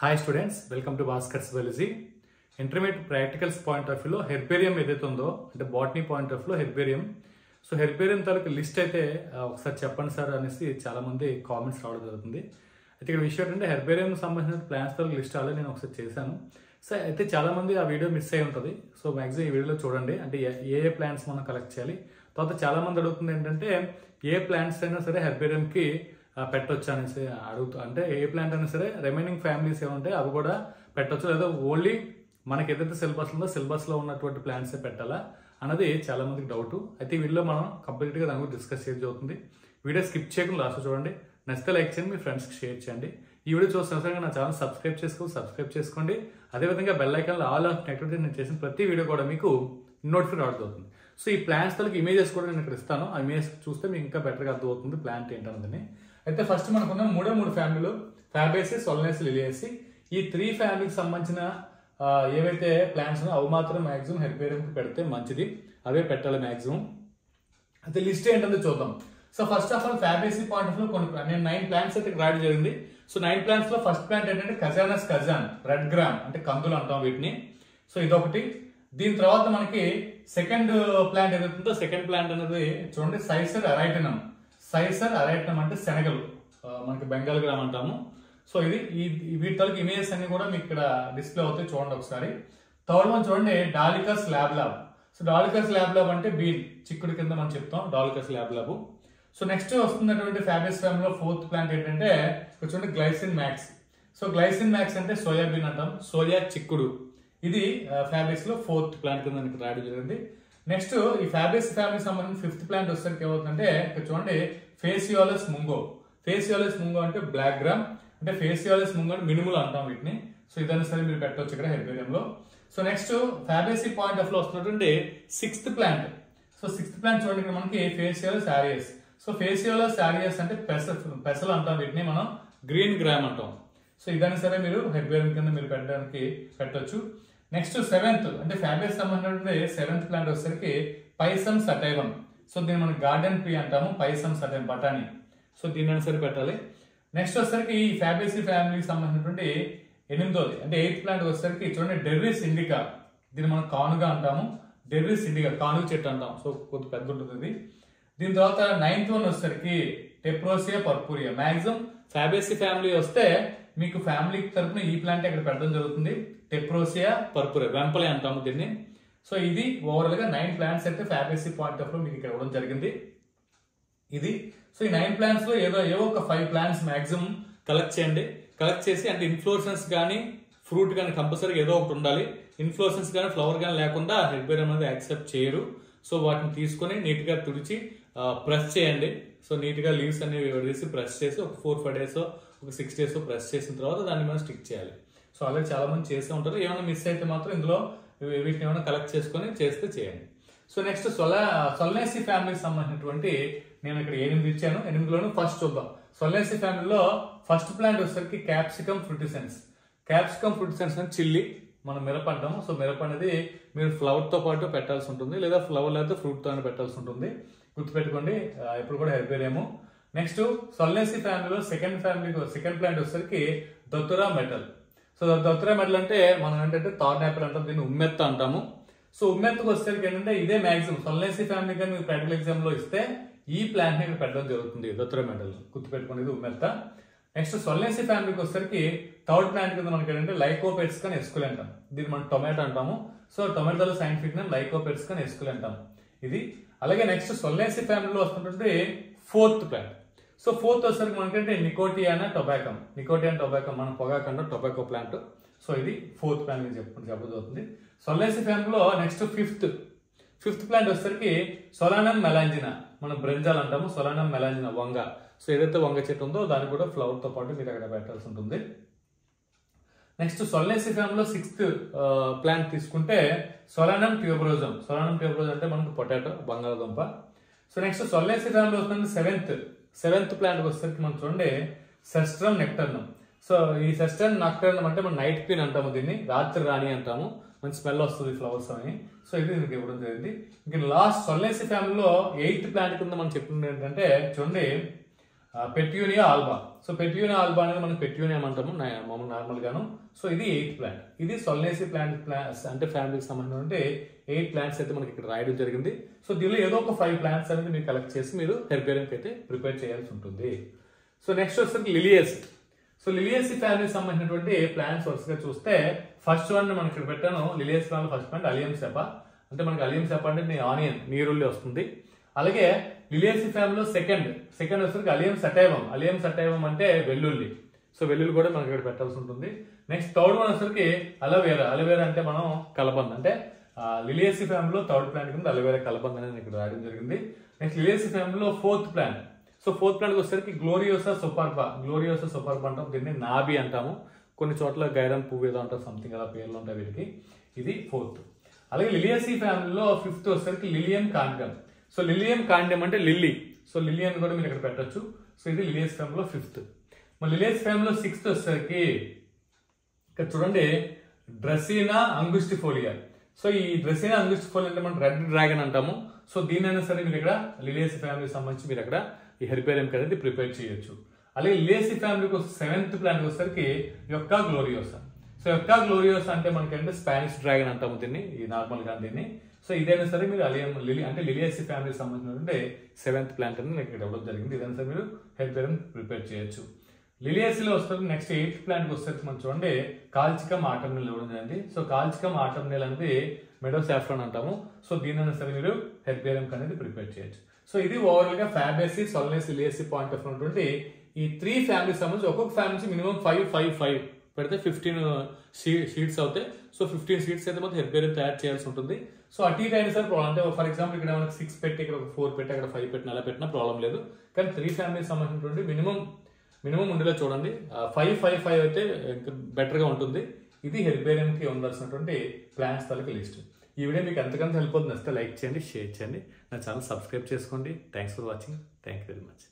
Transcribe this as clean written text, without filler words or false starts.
Hi students, welcome to Bhaskars Biology. Intermediate practicals point of view లో herbarium ఏదైతే ఉందో అంటే బాటనీ పాయింట్ ఆఫ్ లో హెర్బేరియం. సో హెర్బేరియం తాలూకు లిస్ట్ అయితే ఒకసారి చెప్పండి సార్ అనేసి చాలా మంది కామెంట్స్ రావడం జరుగుతుంది. అయితే ఇక్కడ విషయం ఏంటంటే హెర్బేరియం సంబంధించిన ప్లాంట్స్ తాలూకు లిస్ట్ ఆల్రెడీ నేను ఒకసారి చేశాను. సో అయితే చాలా మంది ఆ వీడియో మిస్ అయి ఉంటుంది. సో మ్యాక్సిమం ఈ వీడియోలో చూడండి అంటే ఏ ప్లాంట్స్ మనం కలెక్ట్ చేయాలి. తర్వాత చాలా మంది అడుగుతుంది ఏంటంటే ఏ ప్లాంట్స్ అయినా సరే హెర్బేరియంకి పెట్టొచ్చు అనేసి అడుగుతూ అంటే ఏ ప్లాంట్ అయినా సరే రిమైనింగ్ ఫ్యామిలీస్ ఏమంటే అవి కూడా పెట్టొచ్చు లేదా ఓన్లీ మనకి ఏదైతే సిలబస్ ఉందో సిలబస్లో ఉన్నటువంటి ప్లాంట్సే పెట్టాలా అన్నది చాలా మందికి డౌట్. అయితే ఈ వీడియోలో మనం కంప్లీట్గా దాని గురించి డిస్కస్ చేయడం జరుగుతుంది. వీడియో స్కిప్ చేయకుండా లాస్ట్ చూడండి. నచ్చితే లైక్ చేయండి, మీ ఫ్రెండ్స్కి షేర్ చేయండి. ఈ వీడియో చూసిన నా ఛానల్ సబ్స్క్రైబ్ చేసుకోండి. అదేవిధంగా బెల్ ఐకాన్లో ఆల్ ఆఫ్ యాక్టివిటీ నేను చేసిన ప్రతి వీడియో కూడా మీకు నోటిఫై రావడం అవుతుంది. సో ఈ ప్లాంట్స్ తలకి ఇమేజెస్ కూడా నేను ఇక్కడ ఇస్తాను. ఆ ఇమేజ్ చూస్తే మీకు ఇంకా బెటర్గా అర్థమవుతుంది ప్లాంట్ ఏంటన్నదని. అయితే ఫస్ట్ మనకున్న మూడు ఫ్యామిలీలు ఫ్యాబేసి, సొలనేసి, లిలియేసి ఈ 3 ఫ్యామిలీకి సంబంధించిన ఏవైతే ప్లాంట్స్ ఉన్నాయో అవి మాత్రం మాక్సిమం హెర్బేరియంకి పెడితే మంచిది, అవే పెట్టాలి మాక్సిమం. అయితే లిస్ట్ ఏంటంటే చూద్దాం. So first of all Fabaceae point of లో నేను 9 ప్లాంట్స్ అయితే రాయడం జరిగింది. సో 9 ప్లాంట్స్ లో ఫస్ట్ ప్లాంట్ ఏంటంటే కజాన్ రెడ్ గ్రామ్ అంటే కందులు అంటాం వీటిని. సో ఇదొకటి. దీని తర్వాత మనకి సెకండ్ ప్లాంట్ ఏదైతుందో సెకండ్ ప్లాంట్ అనేది చూడండి సైసర్ అరైటనం అంటే శనగలు, మనకి బెంగాల్ గ్రామ్ అంటాము. సో ఇది వీటి తరకు ఇమేజెస్ అన్ని కూడా మీకు ఇక్కడ డిస్ప్లే అవుతాయి, చూడండి ఒకసారి. థర్డ్ వన్ చూడండి Dolichos lab. So Dolichos lab అంటే బీన్ చిక్కుడు కింద మనం చెప్తాం డాలికస్ ల్యాబ్. సో నెక్స్ట్ వస్తున్నటువంటి ఫ్యాబేస్ ఫ్యామిలీలో ఫోర్త్ ప్లాంట్ ఏంటంటే చూడండి glycine max. So glycine max అంటే సోయాబీన్ అంటాం, సోయా చిక్కుడు. ఇది ఫ్యాబేస్ లో ఫోర్త్ ప్లాంట్ కింద మనకి రాయడం జరిగింది. నెక్స్ట్ ఈ ఫ్యాబేస్ ఫ్యామిలీ సంబంధించిన ఫిఫ్త్ ప్లాంట్ వచ్చేసరికి ఏమవుతుందంటే ఇక్కడ చూడండి ఫేసియోలస్ ముంగో అంటే బ్లాక్ గ్రామ్ అంటే ఫేసియోలస్ ముంగో అంటే మినుములు అంటాం వీటిని. సో ఇదైనా సరే మీరు పెట్టవచ్చు ఇక్కడ హెర్బేరియంలో. So next fabaceae point of లో వస్తున్నటువంటి sixth plant. So sixth plant చూడండి ఇక్కడ మనకి phaseolus aureus. So phaseolus aureus అంటే పెసలు అంటాం వీటిని మనం గ్రీన్ గ్రామ్ అంటాం. సో ఇదైనా సరే మీరు హెర్బేరియం కింద మీరు పెట్టవచ్చు. నెక్స్ట్ సెవెంత్ అంటే ఫ్యాబేస్ సంబంధించిన సెవెంత్ ప్లాంట్ వచ్చేసరికి పైసమ్ సటైవమ్. సో దీన్ని మనం గార్డెన్ ట్రీ అంటాము, పైసమ్ సటైవమ్ బఠానీ. సో దీన్ని సరే పెట్టాలి. నెక్స్ట్ వచ్చేసరికి ఈ ఫ్యాబేసి ఫ్యామిలీకి సంబంధించినటువంటి 8వ అంటే 8th ప్లాంట్ వచ్చేసరికి చూడండి డెర్రిస్ ఇండికా. దీన్ని మనం కానుగా అంటాము, డెర్రిస్ ఇండికా కానుగ చెట్టు అంటాం. సో కొద్ది పెద్ద ఉంటుంది. దీని తర్వాత 9th వన్ వచ్చేసరికి టెప్రోసియా పర్పూరియా. మాక్సిమం ఫ్యాబేసి ఫ్యామిలీ వస్తే మీకు ఫ్యామిలీ తరఫున ఈ ప్లాంట్ ఇక్కడ పెట్టడం జరుగుతుంది, టెప్రోసియా పర్పూరియా, వెంపలే అంటాము దీన్ని. సో ఇది ఓవరాల్ గా 9 ప్లాంట్స్ అయితే ఫ్యాబేసి పాయింట్ ఆఫ్ లో మీకు ఇక్కడ ఇవ్వడం జరిగింది. ఇది సో ఈ 9 ప్లాంట్స్ లో ఏవో ఒక 5 ప్లాంట్స్ మాక్సిమం కలెక్ట్ చేయండి. కలెక్ట్ చేసి అంటే ఇన్ఫ్లోరెసెన్స్ కానీ ఫ్రూట్ కానీ కంపల్సరీ ఏదో ఒకటి ఉండాలి. ఇన్ఫ్లోరెసెన్స్ కానీ ఫ్లవర్ కానీ లేకుండా హెర్బేరియం అనేది యాక్సెప్ట్ చేయరు. సో వాటిని తీసుకొని నీట్ గా తుడిచి ప్రెస్ చేయండి. సో నీట్ గా లీవ్స్ అన్ని వేసి ప్రెస్ చేసి ఒక 4-5 డేస్ ఒక 6 డేస్ ప్రెస్ చేసిన తర్వాత దాన్ని మనం స్టిక్ చేయాలి. సో ఆల్రెడీ చాలా మంది చేస్తూ ఉంటారు. ఏమైనా మిస్ అయితే మాత్రం ఇందులో వీటిని ఏమైనా కలెక్ట్ చేసుకొని చేస్తే చేయండి. సో నెక్స్ట్ సొలనేసి ఫ్యామిలీకి సంబంధించినటువంటి నేను ఇక్కడ 8 ఇచ్చాను. 8లోనూ ఫస్ట్ చూద్దాం. సొలనేసి ఫ్యామిలీలో ఫస్ట్ ప్లాంట్ వచ్చేసరికి క్యాప్సికమ్ ఫ్రూటిసెన్స్ అంటే చిల్లీ, మనం మిరప అంటాము. సో మిరప అనేది మీరు ఫ్లవర్ తో పాటు పెట్టాల్సి ఉంటుంది, లేదా ఫ్లవర్ లేదా ఫ్రూట్ తో పెట్టాల్సి ఉంటుంది. గుర్తుపెట్టుకోండి ఎప్పుడు కూడా హెర్బేరియం. నెక్స్ట్ సొలనేసి ఫ్యామిలీలో సెకండ్ ప్లాంట్ వచ్చేసరికి దొతురా మెటల్. సో దొతురా మెటల్ అంటే మనం ఏంటంటే థార్డ్ యాపిల్ అంటాం, దీన్ని ఉమ్మెత్త అంటాము. సో ఉమ్మెత్తకు వచ్చేసరికి ఏంటంటే ఇదే మాక్సిమం సొలనేసి ఫ్యామిలీ కానీ మీరు ప్రాక్టికల్ ఎగ్జామ్ లో ఇస్తే ఈ ప్లాంట్ ని ఇక్కడ పెట్టడం జరుగుతుంది, దొతురా మెటల్. గుర్తుపెట్టుకోండి ఇది ఉమ్మెత్త. నెక్స్ట్ సొలనేసి ఫ్యామిలీకి వచ్చేసరికి థర్డ్ ప్లాంట్ కింద మనకి ఏంటంటే లైకోపెట్స్ కానీ ఎస్కులెంట్ అంటాం. దీన్ని మనం టొమాటో అంటాము. సో టొమాటోలో సైంటిఫిక్ నేమ్ లైకోపెట్స్ కానీ ఎస్కులెంట్ అంటాం ఇది. అలాగే నెక్స్ట్ సొలనేసి ఫ్యామిలీలో వస్తుంటే ఫోర్త్ ప్లాంట్. సో ఫోర్త్ వచ్చేసరికి మనకంటే నికోటియానా టొబాకం మనం పొగాకంటే టొబాకో ప్లాంట్. సో ఇది ఫోర్త్ ప్లాంట్ చెప్పబోతుంది. సొలనేసి ఫ్యామిలీలో నెక్స్ట్ ఫిఫ్త్ ప్లాంట్ వచ్చేసరికి సొలానం మెలాంజినా, మనం బ్రింజాల్ అంటాము, సొలానం మెలాంజినా వంగ. సో ఏదైతే వంగ చెట్టు ఉందో దాన్ని కూడా ఫ్లవర్ తో పాటు మీరు అక్కడ పెట్టాల్సి ఉంటుంది. నెక్స్ట్ సొలనేసి ఫ్యామిలీలో 6th ప్లాంట్ తీసుకుంటే సొలానం ట్యూబరోజం అంటే మనకు పొటాటో బంగాళదుంప. సో నెక్స్ట్ సొలనేసి ఫ్యామిలీలో వస్తుంది సెవెంత్ ప్లాంట్ వచ్చేసరికి మనం చూడండి సెస్ట్రమ్ నెక్టర్నం. సో ఈ సెస్ట్రమ్ నెక్టర్నం అంటే మనం నైట్ క్వీన్ అంటాము, దీన్ని రాత్రి రాణి అంటాము, మంచి స్మెల్ వస్తుంది ఫ్లవర్స్ అని. సో ఇది మీకు ఇవ్వడం జరిగింది. ఇంకా లాస్ట్ సొలనేసి ఫ్యామిలీలో 8th ప్లాంట్ కింద మనం చెప్పింది ఏంటంటే చూడండి పెట్యూనియా ఆల్బా. సో పెట్యూనియా ఆల్బా అనేది మనం పెట్యూనియా అంటాము మామూలు నార్మల్ గాను. సో ఇది 8th ప్లాంట్. ఇది సొల్నేసి ప్లాంట్స్ అంటే ఫ్యామిలీకి సంబంధించిన 8 ప్లాంట్స్ అయితే మనకి ఇక్కడ రాయడం జరిగింది. సో దీనిలో ఏదో ఒక 5 ప్లాంట్స్ అనేది మీరు కలెక్ట్ చేసి మీరు హెర్బేరియంకి అయితే ప్రిపేర్ చేయాల్సి ఉంటుంది. సో నెక్స్ట్ వచ్చేసరికి లిలియేసి. సో లిలియేసి ఫ్యామిలీకి సంబంధించినటువంటి ప్లాంట్స్ వరుసగా చూస్తే ఫస్ట్ వన్ మనం ఇక్కడ పెట్టాను. Liliaceae family first plant allium cepa. అంటే మనకి అలియం సెపా అంటే ఆనియన్ నీరుల్లి వస్తుంది. అలాగే లిలియేసి ఫ్యామిలీలో సెకండ్ వచ్చేసరికి అలియం సటైవం. అలియం సటైవం అంటే వెల్లుల్లి. సో వెల్లుల్లి కూడా మనకి ఇక్కడ పెట్టాల్సి ఉంటుంది. నెక్స్ట్ థర్డ్ వన్ వచ్చేసరికి అలోవేరా. అలోవేరా అంటే మనం కలబంద. అంటే లిలియేసి ఫ్యామిలీలో థర్డ్ ప్లాంట్ కింద అలోవేరా కలబంద అనేది ఇక్కడ రాయడం జరిగింది. నెక్స్ట్ లిలియేసి ఫ్యామిలీలో 4th plant. So 4th plant వచ్చేసరికి గ్లోరియోసా సూపర్బా. గ్లోరియోసా సూపర్బా అంటాం, దీన్ని నాబి అంటాము. కొన్ని చోట్ల గైరన్ పువ్వు ఏదో అంటారు, సంథింగ్ అలా పేర్లు ఉంటాయి వీటికి. ఇది 4th. అలాగే లిలియేసి ఫ్యామిలీలో 5th వచ్చేసరికి లిలియం కాండియం. సో లిలియం కాండియం అంటే లిల్లీ. సో లిల్లీ అని కూడా మీరు ఇక్కడ పెట్టచ్చు. సో ఇది లిలియేసి ఫ్యామిలీలో 5th. మరి లిలియేసి ఫ్యామిలీలో 6th వచ్చేసరికి ఇక్కడ చూడండి డ్రెసినా అంగుస్టిఫోలియా. సో ఈ డ్రెసినా అంగుస్టిఫోలియా అంటే మనం రెడ్ డ్రాగన్ అంటాము. సో దీనైనా సరే మీరు ఇక్కడ లిలియేసి ఫ్యామిలీకి సంబంధించి మీరు అక్కడ ఈ హెర్బేరియం అనేది ప్రిపేర్ చేయొచ్చు. అలాగే లిలియేసి ఫ్యామిలీకి 7th ప్లాంట్ వచ్చేసరికి యొక్కా గ్లోరియోసా. సో యొక్కా గ్లోరియోసా అంటే మనకంటే స్పానిష్ డ్రాగన్ అంటాము దీన్ని, ఈ నార్మల్ గా దీన్ని. సో ఇదైనా సరే మీరు అంటే లిలియేసి ఫ్యామిలీకి సంబంధించినటువంటి 7th ప్లాంట్ అనేది ఇక్కడ ఇవ్వడం జరిగింది. ఇదైనా సరే మీరు హెర్బేరియం ప్రిపేర్ చేయొచ్చు. లిలియేసిలో వస్తుంది. నెక్స్ట్ 8th ప్లాంట్ వచ్చేసరికి మనం చూడండి కాల్చికమ్ ఆటమ్నిల్ ఇవ్వడం జరిగింది. సో కాల్చికమ్ ఆటమ్నిల్ అనేది మెడో సాఫ్రాన్ అంటాము. సో దీనైనా సరే మీరు హెర్బేరియం అనేది ప్రిపేర్ చేయొచ్చు. సో ఇది ఓవరాల్ గా ఫ్యాబేసి, సొల్నేసి, లిలియేసి పాయింట్ ఆఫ్ ఉన్నటువంటి ఈ 3 ఫ్యామిలీకి సంబంధించి ఒక్కొక్క ఫ్యామిలీ నుంచి మినిమం 5 పెడితే 15 షీట్స్ అవుతాయి. సో 15 షీట్స్ అయితే మనం హెర్బేరియం తయారు చేయాల్సి ఉంటుంది. సో అటు ఇటు అయినా సరే ప్రాబ్లం. అంటే ఫర్ ఎగ్జాంపుల్ ఇక్కడ మనకి 6 పెట్టి ఇక్కడ 4 పెట్టి అక్కడ 5 పెట్టిన అలా పెట్టినా ప్రాబ్లం లేదు. కానీ 3 ఫ్యామిలీకి సంబంధించినటువంటి మినిమం ఉండేలా చూడండి. 5 అయితే బెటర్ గా ఉంటుంది. ఇది హెర్బేరియం కి ఉండాల్సినటువంటి ప్లాంట్స్ తాలూకు లిస్ట్. ఈ వీడియో మీకు ఎంతకంత హెల్ప్ అవుతుంది, నచ్చితే లైక్ చేయండి, షేర్ చేయండి, నా ఛానల్ సబ్స్క్రైబ్ చేసుకోండి. Thanks for watching. Thank you very much.